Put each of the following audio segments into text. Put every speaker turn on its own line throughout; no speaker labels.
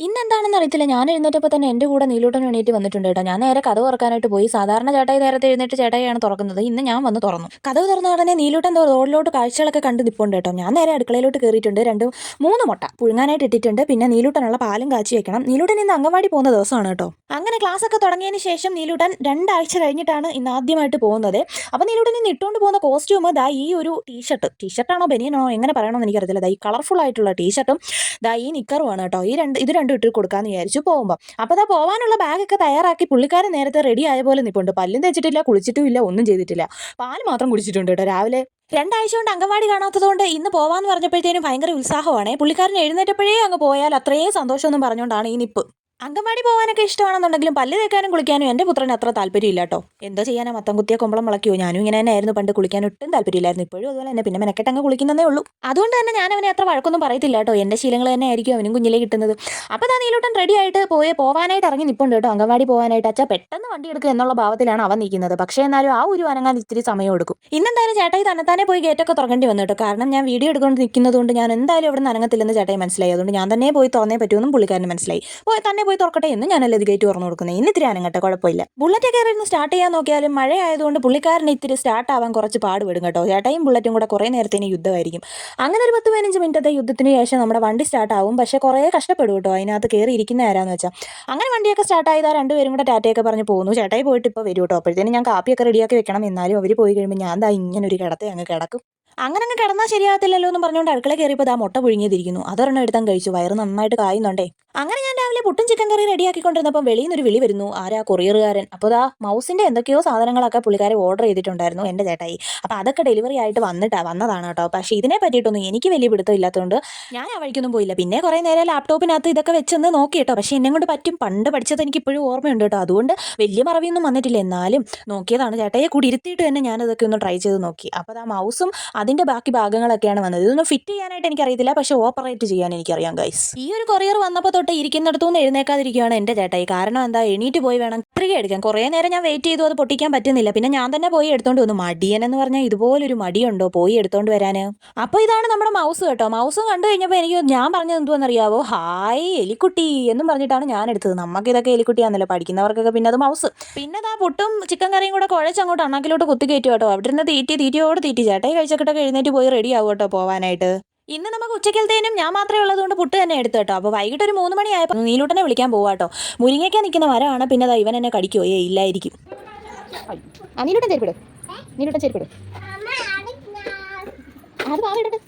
ഇന്നെന്താണെന്ന് അറിയത്തില്ല. ഞാൻ എഴുന്നേറ്റപ്പോൾ തന്നെ എൻ്റെ കൂടെ നീലൂട്ടനും എണീറ്റ് വന്നിട്ടുണ്ട് കേട്ടോ. ഞാൻ നേരെ കതക് തുറക്കാനായിട്ട് പോയി. സാധാരണ ചേട്ടായി നേരത്തെ എഴുന്നേറ്റ് ചേട്ടായിയാണ് തുറക്കുന്നത്. ഇന്ന് ഞാൻ വന്ന് തുറന്നു. കതക് തുറന്ന ഉടനെ നീലൂട്ടൻ റോഡിലോട്ട് കാഴ്ചകളൊക്കെ കണ്ട് നിൽപ്പുണ്ട് കേട്ടോ. ഞാൻ നേരെ അടുക്കളയിലോട്ട് കയറിയിട്ടുണ്ട്. 3 മുട്ട പുഴുങ്ങാനായിട്ട് ഇട്ടിട്ടുണ്ട്. പിന്നെ നീലൂട്ടനുള്ള പാലും കാച്ചി വെക്കണം. നീലൂട്ടൻ ഇന്ന് അംഗൻവാടി പോകുന്ന ദിവസമാണ് കേട്ടോ. അങ്ങനെ ക്ലാസ് ഒക്കെ തുടങ്ങിയതിന് ശേഷം നീലൂട്ടൻ 2 ആഴ്ച കഴിഞ്ഞിട്ടാണ് ഇന്ന് ആദ്യമായിട്ട് പോകുന്നത്. അപ്പോൾ നീലൂട്ടൻ ഇന്ന് ഇട്ടുകൊണ്ട് പോകുന്ന കോസ്റ്റ്യൂം ദാ ഈ ഒരു ടീഷർട്ടാണോ ബനിയനാണോ എങ്ങനെ പറയണമെന്ന് എനിക്കറിയത്തില്ല. ദാ ഈ കളർഫുൾ ആയിട്ടുള്ള ടീഷർട്ടും ദാ ഈ നിക്കറുമാണ് കേട്ടോ. ഇത് രണ്ടും ഇട്ട് കൊടുക്കാമെന്ന് വിചാരിച്ചു പോകുമ്പോൾ. അപ്പോൾ ദാ പോകാനുള്ള ബാഗൊക്കെ തയ്യാറാക്കി പുള്ളിക്കാരൻ നേരത്തെ റെഡി ആയ പോലെ നിൽപ്പുണ്ട്. പല്ലും തെച്ചിട്ടില്ല, കുളിച്ചിട്ടും ഇല്ല, ഒന്നും ചെയ്തിട്ടില്ല. പാല് മാത്രം കുടിച്ചിട്ടുണ്ട് കേട്ടോ രാവിലെ. 2 ആഴ്ച കൊണ്ട് അംഗൻവാടി കാണാത്തതുകൊണ്ട് ഇന്ന് പോവാന്ന് പറഞ്ഞപ്പോഴത്തേനും ഭയങ്കര ഉത്സാഹമാണ്. പുള്ളിക്കാരൻ എഴുന്നേറ്റപ്പോഴേ അങ്ങ് പോയാൽ അത്രയും സന്തോഷമൊന്നും പറഞ്ഞുകൊണ്ടാണ് ഈ നിപ്പ്. അംഗൻവാടി പോകാനൊക്കെ ഇഷ്ടമാണെന്നുണ്ടെങ്കിലും പല്ല് തേക്കാനും കുളിക്കാനും എൻ്റെ പുത്രന് അത്ര താല്പര്യമില്ല കേട്ടോ. എന്തോ ചെയ്യാനാ, മത്തം കുത്തിയ കൊമ്പളം മുളയ്ക്കുമോ. ഞാനും ഇങ്ങനെ തന്നെ ആയിരുന്നു പണ്ട്. കുളിക്കാൻ ഒട്ടും താല്പര്യമില്ലായിരുന്നു. ഇപ്പോഴും അതുപോലെ തന്നെ. പിന്നെ മെനക്കെട്ടങ്ങ് കുളിക്കുന്നതേ ഉള്ളൂ. അതുകൊണ്ട് തന്നെ ഞാൻ അവനെ അത്ര വഴക്കൊന്നും പറയത്തില്ല കേട്ടോ. എൻ്റെ ശീലങ്ങൾ തന്നെ ആയിരിക്കും അവനും കുഞ്ഞിലേ കിട്ടുന്നത്. അപ്പോൾ ദാ നീലൂട്ടൻ റെഡി ആയിട്ട് പോവാനായിട്ട് ഇറങ്ങി നിൽപ്പുണ്ട് കേട്ടോ. അംഗൻവാടി പോകാനായിട്ട്. അച്ഛാ പെട്ടെന്ന് വണ്ടി എടുക്കുക എന്നുള്ള ഭാവത്തിലാണ് അവൻ നിൽക്കുന്നത്. പക്ഷേ എന്നാലും ആ ഒരു അനങ്ങാൻ ഇത്തിരി സമയം എടുക്കും. ഇന്നെന്തായാലും ചേട്ടായി തന്നെത്താനെ പോയി ഗേറ്റൊക്കെ തുറക്കേണ്ടി വന്നു കേട്ടോ. കാരണം ഞാൻ വീഡിയോ എടുക്കൊണ്ട് നിൽക്കുന്നതുകൊണ്ട് ഞാൻ എന്തായാലും ഇവിടെ നിന്ന് അനങ്ങത്തില്ലെന്ന് ചേട്ടായി മനസ്സിലായി. അതുകൊണ്ട് ഞാൻ തന്നെ പോയി തുറന്നേ പറ്റുമെന്നും പുള്ളിക്കാരന് മനസ്സിലായി. തന്നെ പോയി തുറക്കട്ടെ എന്ന് ഞാനല്ല ഇത് ഗേറ്റ് തുറന്നു കൊടുക്കുന്നത്. ഇന്ന് ഇത്തിരി അനങ്ങട്ടെ, കുഴപ്പമില്ല. ബുള്ളറ്റ് കയറിയിരുന്ന് സ്റ്റാർട്ട് ചെയ്യാൻ നോക്കിയാലും മഴ ആയതുകൊണ്ട് പുള്ളിക്കാരന് ഇത്തിരി സ്റ്റാർട്ട് ആവാൻ കുറച്ച് പാടുപെടും കേട്ടോ. ചേട്ടായും ബുള്ളറ്റും കൂടെ കുറേ നേരത്തേന് യുദ്ധമായിരിക്കും. അങ്ങനെ ഒരു 10-15 മിനിറ്റത്തെ യുദ്ധത്തിന് ശേഷം നമ്മുടെ വണ്ടി സ്റ്റാർട്ട് ആവും. പക്ഷേ കുറേ കഷ്ടപ്പെടും കേട്ടോ അതിനകത്ത് കയറി ഇരിക്കുന്ന ആരാന്ന് വെച്ചാൽ. അങ്ങനെ വണ്ടിയൊക്കെ സ്റ്റാർട്ട് ആയതാ രണ്ടുപേരും കൂടെ ടാറ്റയൊക്കെ പറഞ്ഞ് പോകുന്നു. ചേട്ടായി പോയിട്ട് ഇപ്പോൾ വരും കേട്ടോ. അപ്പോഴത്തേനും ഞാൻ കാപ്പിയൊക്കെ റെഡിയാക്കി വെക്കണം. എന്നാലും അവർ പോയി കഴിയുമ്പോൾ ഞാൻ ദാ ഇങ്ങനെ ഒരു കിടത്തെ അങ്ങ് കിടക്കും. അങ്ങനെ അങ്ങ് കിടന്നാൽ ശരിയാകത്തില്ലല്ലോ എന്ന് പറഞ്ഞുകൊണ്ട് അടുക്കള കയറിയപ്പോൾ ദാ മുട്ട പുഴുങ്ങിയതിരിക്കുന്നു. അതൊരെണ്ണം എടുത്താൽ കഴിച്ചു. വയറ് നന്നായിട്ട് കായുന്നുണ്ടേ. അങ്ങനെ ഞാൻ രാവിലെ പുട്ടും ചിക്കൻ കറി റെഡിയാക്കിക്കൊണ്ടിരുന്നപ്പോൾ വെളിയിൽ നിന്നൊരു വിളി വരുന്നു. ആരാ? കൊറിയറുകാരൻ. അപ്പോൾ ദാ മൗസിൻ്റെ എന്തൊക്കെയോ സാധനങ്ങളൊക്കെ പുള്ളിക്കാരെ ഓർഡർ ചെയ്തിട്ടുണ്ടായിരുന്നു എൻ്റെ ചേട്ടായി. അപ്പോൾ അതൊക്കെ ഡെലിവറി ആയിട്ട് വന്നതാണ് കേട്ടോ. പക്ഷേ ഇതിനെ പറ്റിയിട്ടൊന്നും എനിക്ക് വലിയ പിടുത്തം ഇല്ലാത്തതുകൊണ്ട് ഞാൻ ആ വഴിക്കൊന്നും പോയില്ല. പിന്നെ കുറേ നേരം ലാപ്ടോപ്പിനകത്ത് ഇതൊക്കെ വെച്ചൊന്ന് നോക്കി കേട്ടോ. പക്ഷേ എന്നെ കൊണ്ട് പറ്റും. പണ്ട് പഠിച്ചത് എനിക്ക് ഇപ്പോഴും ഓർമ്മയുണ്ട് കേട്ടോ. അതുകൊണ്ട് വലിയ മറവിയൊന്നും വന്നിട്ടില്ല. എന്നാലും നോക്കിയതാണ്. ചേട്ടായെ കൂടി ഇരുത്തിയിട്ട് തന്നെ ഞാനതൊക്കെ ഒന്ന് ട്രൈ ചെയ്ത് നോക്കി. അപ്പോൾ ആ മൗസും അതിൻ്റെ ബാക്കി ഭാഗങ്ങളൊക്കെയാണ് വന്നത്. ഇതൊന്നും ഫിറ്റ് ചെയ്യാനായിട്ട് എനിക്കറിയത്തില്ല. പക്ഷേ ഓപ്പറേറ്റ് ചെയ്യാൻ എനിക്കറിയാം ഗൈസ്. ഈ ഒരു കൊറിയർ വന്നപ്പോൾ തൊട്ട് ഇരിക്കുന്നിടത്തുനിന്ന് എഴുന്നേക്കാതിരിക്കുകയാണ് എൻ്റെ ചേട്ടായി. കാരണം എന്താ, എണീറ്റ് പോയി വേണം കത്രിക എടുക്കാൻ. കുറേ നേരം ഞാൻ വെയിറ്റ് ചെയ്തു, അത് പൊട്ടിക്കാൻ പറ്റുന്നില്ല. പിന്നെ ഞാൻ തന്നെ പോയി എടുത്തോണ്ട് വന്നു. മടിയൻ എന്ന് പറഞ്ഞാൽ ഇതുപോലൊരു മടിയുണ്ടോ പോയി എടുത്തോണ്ട് വരാൻ. അപ്പോൾ ഇതാണ് നമ്മുടെ മൗസ് കേട്ടോ. മൗസും കണ്ടു കഴിഞ്ഞപ്പോൾ ഞാൻ പറഞ്ഞത് എന്തുവെന്നറിയാവോ? ഹായ് എലിക്കുട്ടി എന്നും പറഞ്ഞിട്ടാണ് ഞാൻ എടുത്തത്. നമുക്ക് ഇതൊക്കെ എലിക്കുട്ടിയാണല്ലോ, പഠിക്കുന്നവർക്കൊക്കെ. പിന്നെ അത് മൗസ്. പിന്നെ ആ പുട്ടും ചിക്കൻ കറിയും കൂടെ കുഴച്ചങ്ങോട്ട് അണ്ണാക്കിലോട്ട് കുത്തി കയറ്റും കേട്ടോ. അവിടെ നിന്ന് തീറ്റിയോട് തീറ്റി. ചേട്ടായി കഴിച്ചൊക്കെ എഴുന്നേറ്റ് പോയി റെഡി ആവും കേട്ടോ പോവാനായിട്ട്. ഇന്ന് നമുക്ക് ഉച്ചക്കലത്തേനും ഞാൻ മാത്രമേ ഉള്ളതുകൊണ്ട് പുട്ട് തന്നെ എടുത്തു കേട്ടോ. അപ്പോൾ വൈകിട്ട് ഒരു 3 മണിയായപ്പോൾ നീലൂട്ടനെ വിളിക്കാൻ പോവാട്ടോ. മുരിങ്ങയ്ക്കാൻ നിൽക്കുന്ന മരമാണ്. പിന്നെ അതാ ഇവൻ എന്നെ കടിക്കുമോ? ഇല്ലായിരിക്കും. നീലൂട്ടൻ ചെരുപ്പിട്. അത് പാവിടട്ട്.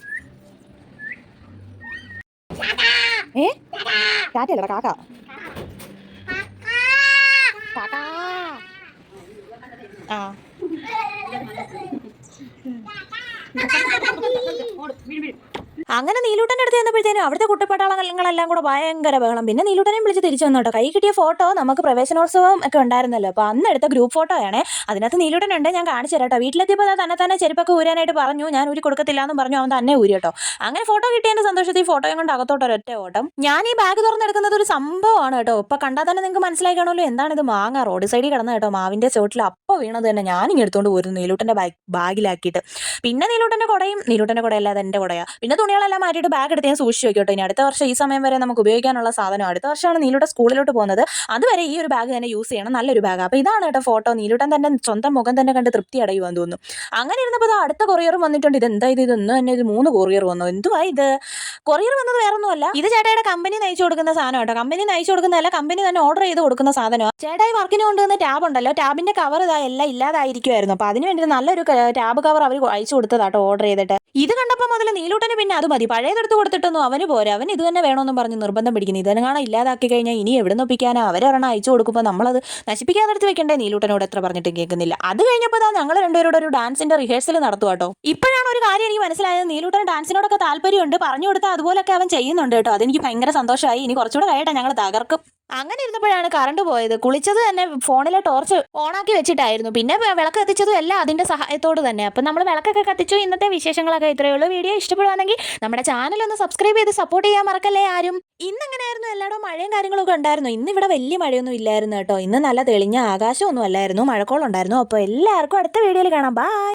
കാറ്റല്ലടാ, കാക്ക. ആ അങ്ങനെ നീലൂട്ടൻ്റെ അടുത്ത് ചെന്നപ്പോഴത്തേനും അവിടുത്തെ കുട്ടപ്പട്ടാളങ്ങളെല്ലാം കൂടെ ഭയങ്കര ബഹളം. പിന്നെ നീലൂട്ടനെയും വിളിച്ച് തിരിച്ചു വന്നു കേട്ടോ. കൈ കിട്ടിയ ഫോട്ടോ നമുക്ക് പ്രവേശനോത്സവം ഒക്കെ ഉണ്ടായിരുന്നല്ലോ. അപ്പോൾ അന്ന് എടുത്ത ഗ്രൂപ്പ് ഫോട്ടോയാണേ. അതിനകത്ത് നീലൂട്ടനുണ്ട്. ഞാൻ കാണിച്ചു തരാം കേട്ടോ. വീട്ടിലെത്തിയപ്പോൾ തന്നെ ചെരുപ്പൊക്കെ ഊരാനായിട്ട് പറഞ്ഞു. ഞാൻ ഊരി കൊടുക്കത്തില്ല എന്നും പറഞ്ഞു. അവൻ തന്നെ ഊരി കേട്ടോ. അങ്ങനെ ഫോട്ടോ കിട്ടിയതിൻ്റെ സന്തോഷത്തിൽ ഫോട്ടോയും കൊണ്ട് അകത്തോട്ട് ഒരൊറ്റ ഓട്ടം. ഞാൻ ഈ ബാഗ് തുറന്നെടുക്കുന്നത് ഒരു സംഭവമാണ് കേട്ടോ. ഇപ്പോൾ കണ്ടാൽ തന്നെ നിങ്ങൾക്ക് മനസ്സിലായി കാണുമല്ലോ എന്താണിത്. മാങ്ങ റോഡ് സൈഡിൽ കിടന്ന കേട്ടോ. മാവിൻ്റെ ചോട്ടിൽ അപ്പോൾ വീണത് തന്നെ ഞാനിങ്ങ് എടുത്തുകൊണ്ട് പോയിരുന്നു നീലൂട്ടൻ്റെ ബാഗിലാക്കിയിട്ട്. പിന്നെ നീലൂട്ടൻ്റെ കുടയല്ലാതെ എൻ്റെ കുടയാണ്. പിന്നെ തുണികളെല്ലാം മാറ്റിയിട്ട് ബാഗ് എടുത്ത് ഞാൻ സൂക്ഷിച്ചു വെക്കോട്ടെ. ഇനി അടുത്ത വർഷം ഈ സമയം വരെ നമുക്ക് ഉപയോഗിക്കാനുള്ള സാധനം. അടുത്ത വർഷമാണ് നീലൂട്ടൻ സ്കൂളിലോട്ട് പോകുന്നത്. അതുവരെ ഈ ഒരു ബാഗ് തന്നെ യൂസ് ചെയ്യണം. നല്ലൊരു ബാഗ്. അപ്പോൾ ഇതാണ് കേട്ടോ ഫോട്ടോ. നീലൂട്ടൻ തന്നെ സ്വന്തം മുഖം തന്നെ കണ്ട് തൃപ്തി അടയുവാന്ന് തോന്നുന്നു. അങ്ങനെ ഇരുന്നപ്പോൾ അടുത്ത കൊറിയറും വന്നിട്ടുണ്ട്. ഇതെന്താ ഇതൊന്നും തന്നെ 3 കൊറിയർ വന്നു. എന്തുവാ ഇത്? കൊറിയർ വന്നത് വേറൊന്നുമല്ല. ഇത് ചേട്ടായുടെ കമ്പനി നയിച്ചു കൊടുക്കുന്ന സാധനം കേട്ടോ. കമ്പനി നയിച്ചു കൊടുക്കുന്നതല്ല, കമ്പനി തന്നെ ഓർഡർ ചെയ്ത് കൊടുക്കുന്ന സാധനമാണ്. ചേട്ടായി വർക്കിന് കൊണ്ടുവന്ന ടാബ് ഉണ്ടല്ലോ, ടാബിന്റെ കവർ എല്ലാം ഇല്ലാതായിരിക്കുമായിരുന്നു. അപ്പോൾ അതിന് വേണ്ടി നല്ലൊരു ടാബ് കവർ അവർ അയച്ചു കൊടുത്തതാട്ടോ ഓർഡർ ചെയ്തിട്ട്. ഇത് കണ്ടപ്പോൾ മുതൽ നീലൂട്ടന് പിന്നെ അത് മതി. പഴയതെടുത്ത് കൊടുത്തിട്ടൊന്നും അവന് പോരാ. അവൻ ഇത് തന്നെ വേണമെന്നും പറഞ്ഞ് നിർബന്ധം പിടിക്കുന്നു. ഇതെങ്ങാണ് ഇല്ലാതാക്കി കഴിഞ്ഞാൽ ഇനി എവിടെ നിന്നൊപ്പിക്കാനാ? അവരൊരെണ്ണം അയച്ചു കൊടുക്കുമ്പോൾ നമ്മളത് നശിപ്പിക്കാതെടുത്ത് വെക്കണ്ടേ? നീലൂട്ടനോട് എത്ര പറഞ്ഞിട്ടും കേൾക്കുന്നില്ല. അത് കഴിഞ്ഞപ്പോൾ ഞങ്ങൾ രണ്ടുപേരോട് ഒരു ഡാൻസിന്റെ റിഹേഴ്സൽ നടത്തുക കേട്ടോ. ഇപ്പോഴാണ് ഒരു കാര്യം എനിക്ക് മനസ്സിലായത്. നീലൂട്ടൻ ഡാൻസിനോടൊക്കെ താല്പര്യമുണ്ട്. പറഞ്ഞു കൊടുത്താൽ അതുപോലൊക്കെ അവൻ ചെയ്യുന്നുണ്ട് കേട്ടോ. അതെനിക്ക് ഭയങ്കര സന്തോഷമായി. ഇനി കുറച്ചുകൂടെ കഴിയട്ടെ, ഞങ്ങൾ തകർക്കും. അങ്ങനെ ഇരുന്നപ്പോഴാണ് കറണ്ട് പോയത്. കുളിച്ചത് തന്നെ ഫോണിലെ ടോർച്ച് ഓണാക്കി വെച്ചിട്ടായിരുന്നു. പിന്നെ വിളക്ക് കത്തിച്ചതും എല്ലാം അതിൻ്റെ സഹായത്തോട് തന്നെ. അപ്പം നമ്മൾ വിളക്കൊക്കെ കത്തിച്ചു. ഇന്നത്തെ വിശേഷങ്ങളൊക്കെ ഇത്രയേ ഉള്ളൂ. വീഡിയോ ഇഷ്ടപ്പെടുവാണെങ്കിൽ നമ്മുടെ ചാനൽ ഒന്ന് സബ്സ്ക്രൈബ് ചെയ്ത് സപ്പോർട്ട് ചെയ്യാൻ മറക്കല്ലേ ആരും. ഇന്നെങ്ങനെയായിരുന്നു? എല്ലായിടവും മഴയും കാര്യങ്ങളൊക്കെ ഉണ്ടായിരുന്നു. ഇന്ന് ഇവിടെ വലിയ മഴയൊന്നും ഇല്ലായിരുന്നു കേട്ടോ. ഇന്ന് നല്ല തെളിഞ്ഞ ആകാശമൊന്നും അല്ലായിരുന്നു, മഴക്കോളുണ്ടായിരുന്നു. അപ്പോൾ എല്ലാവർക്കും അടുത്ത വീഡിയോയിൽ കാണാം. ബൈ.